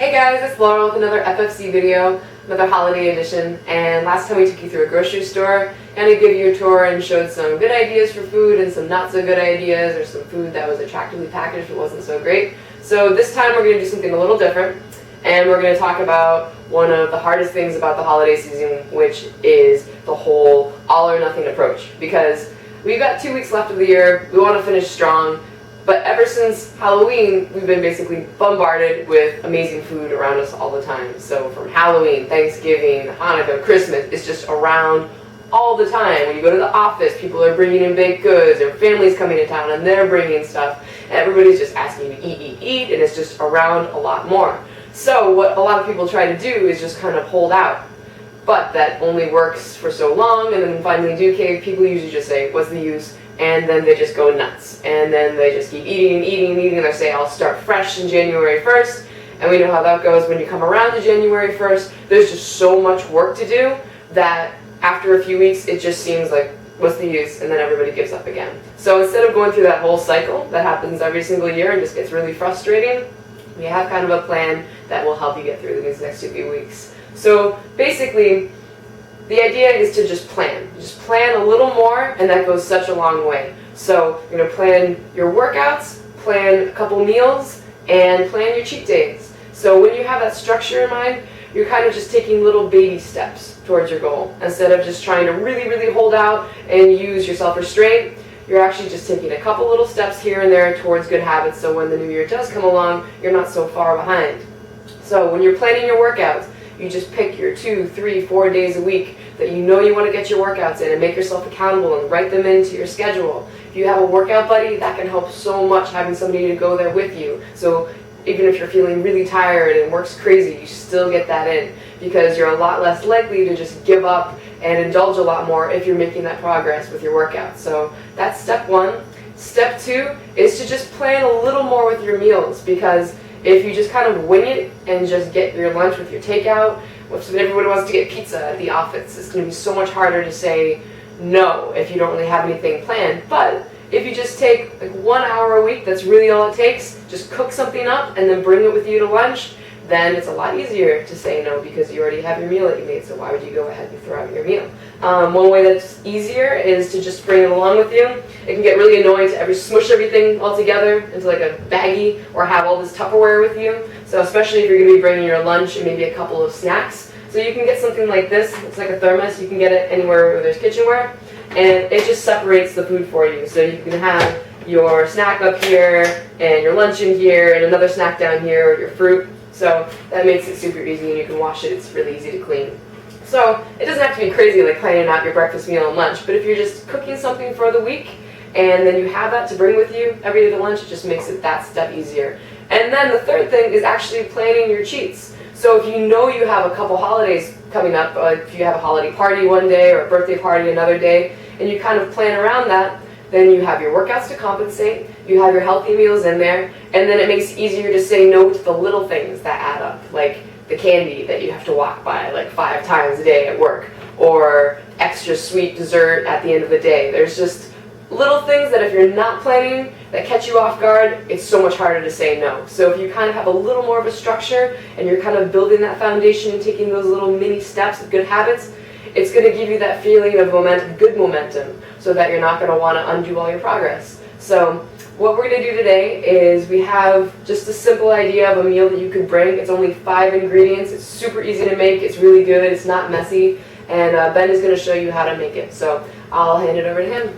Hey guys, it's Laurel with another FFC video, another holiday edition, and last time we took you through a grocery store and I gave you a tour and showed some good ideas for food and some not so good ideas, or some food that was attractively packaged but wasn't so great. So this time we're going to do something a little different, and we're going to talk about one of the hardest things about the holiday season, which is the whole all or nothing approach. Because we've got 2 weeks left of the year, we want to finish strong. But ever since Halloween, we've been basically bombarded with amazing food around us all the time. So from Halloween, Thanksgiving, Hanukkah, Christmas, it's just around all the time. When you go to the office, people are bringing in baked goods, their family's coming to town and they're bringing stuff. And everybody's just asking you to eat, and it's just around a lot more. So what a lot of people try to do is just kind of hold out. But that only works for so long, and then finally do cave. People usually just say, what's the use? And then they just go nuts, and then they just keep eating and eating and eating, and they say, I'll start fresh in January 1st, and we know how that goes. When you come around to January 1st, there's just so much work to do that after a few weeks, it just seems like, what's the use, and then everybody gives up again. So instead of going through that whole cycle that happens every single year and just gets really frustrating, we have kind of a plan that will help you get through these next few weeks. So basically, the idea is to just plan. Just plan a little more, and that goes such a long way. So you're going to plan your workouts, plan a couple meals, and plan your cheat days. So when you have that structure in mind, you're kind of just taking little baby steps towards your goal. Instead of just trying to really, really hold out and use your self-restraint, you're actually just taking a couple little steps here and there towards good habits, so when the new year does come along, you're not so far behind. So when you're planning your workouts, you just pick your 2, 3, 4 days a week that you know you want to get your workouts in, and make yourself accountable and write them into your schedule. If you have a workout buddy, that can help so much, having somebody to go there with you. So even if you're feeling really tired and work's crazy, you still get that in, because you're a lot less likely to just give up and indulge a lot more if you're making that progress with your workouts. So that's step 1. Step 2 is to just plan a little more with your meals, because if you just kind of wing it and just get your lunch with your takeout, which everybody wants to get pizza at the office, it's going to be so much harder to say no if you don't really have anything planned. But if you just take like 1 hour a week, that's really all it takes, just cook something up and then bring it with you to lunch, then it's a lot easier to say no, because you already have your meal that you made, so why would you go ahead and throw out your meal? One way that's easier is to just bring it along with you. It can get really annoying to smush everything all together into like a baggie, or have all this Tupperware with you. So especially if you're going to be bringing your lunch and maybe a couple of snacks. So you can get something like this. It's like a thermos. You can get it anywhere where there's kitchenware, and it just separates the food for you. So you can have your snack up here, and your lunch in here, and another snack down here, or your fruit. So that makes it super easy, and you can wash it. It's really easy to clean. So it doesn't have to be crazy like planning out your breakfast, meal, and lunch, but if you're just cooking something for the week, and then you have that to bring with you every day to lunch, it just makes it that step easier. And then the third thing is actually planning your cheats. So if you know you have a couple holidays coming up, if you have a holiday party one day or a birthday party another day, and you kind of plan around that, then you have your workouts to compensate, you have your healthy meals in there, and then it makes it easier to say no to the little things that add up, like the candy that you have to walk by like 5 times a day at work, or extra sweet dessert at the end of the day. There's just little things that if you're not planning that catch you off guard, it's so much harder to say no. So if you kind of have a little more of a structure, and you're kind of building that foundation and taking those little mini steps of good habits, it's going to give you that feeling of momentum, good momentum, so that you're not going to want to undo all your progress. So what we're going to do today is we have just a simple idea of a meal that you could bring. It's only 5 ingredients. It's super easy to make. It's really good. It's not messy. And Ben is going to show you how to make it. So I'll hand it over to him.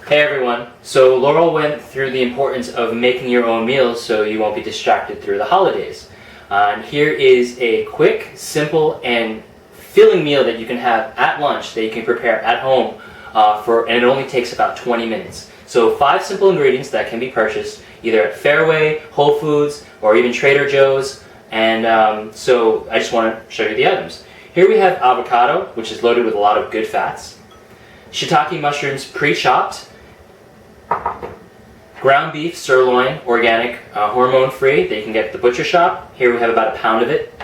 Hey everyone, so Laurel went through the importance of making your own meals so you won't be distracted through the holidays. And here is a quick, simple, and filling meal that you can have at lunch that you can prepare at home, and it only takes about 20 minutes. So 5 simple ingredients that can be purchased either at Fairway, Whole Foods, or even Trader Joe's. And so I just want to show you the items. Here we have avocado, which is loaded with a lot of good fats. Shiitake mushrooms pre-chopped. Ground beef sirloin, organic, hormone-free, that you can get at the butcher shop. Here we have about 1 pound of it.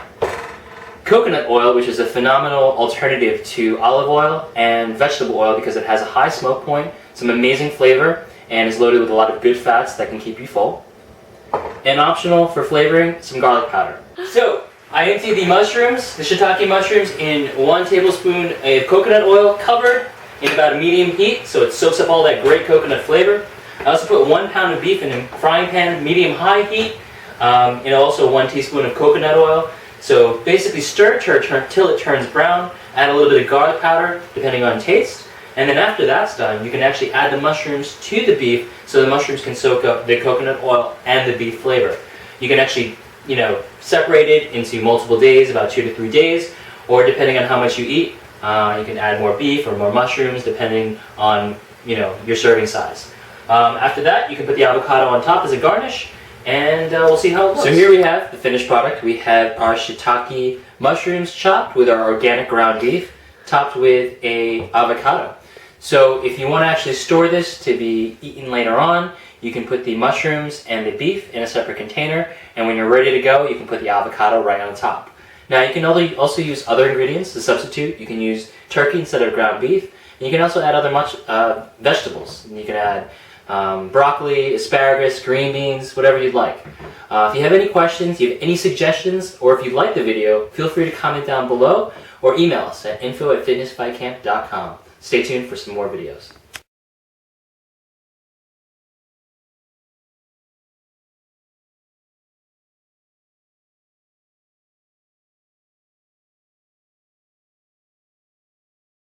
Coconut oil, which is a phenomenal alternative to olive oil and vegetable oil because it has a high smoke point, some amazing flavor, and is loaded with a lot of good fats that can keep you full. and optional for flavoring, some garlic powder. So, I emptied the mushrooms, the shiitake mushrooms, in 1 tablespoon of coconut oil covered in about a medium heat, so it soaks up all that great coconut flavor. I also put 1 pound of beef in a frying pan, medium-high heat, and also 1 teaspoon of coconut oil. So basically stir it till it turns brown, add a little bit of garlic powder, depending on taste, and then after that's done, you can actually add the mushrooms to the beef so the mushrooms can soak up the coconut oil and the beef flavor. You can actually separate it into multiple days, about 2 to 3 days, or depending on how much you eat, you can add more beef or more mushrooms depending on your serving size. After that, you can put the avocado on top as a garnish, and we'll see how it looks. So here we have the finished product. We have our shiitake mushrooms chopped with our organic ground beef, topped with a avocado. So if you want to actually store this to be eaten later on, you can put the mushrooms and the beef in a separate container, and when you're ready to go, you can put the avocado right on top. Now you can also use other ingredients to substitute. You can use turkey instead of ground beef, and you can also add other vegetables. And you can add broccoli, asparagus, green beans, whatever you'd like. If you have any questions, you have any suggestions, or if you like the video, feel free to comment down below or email us at info@fitnessfightcamp.com. Stay tuned for some more videos.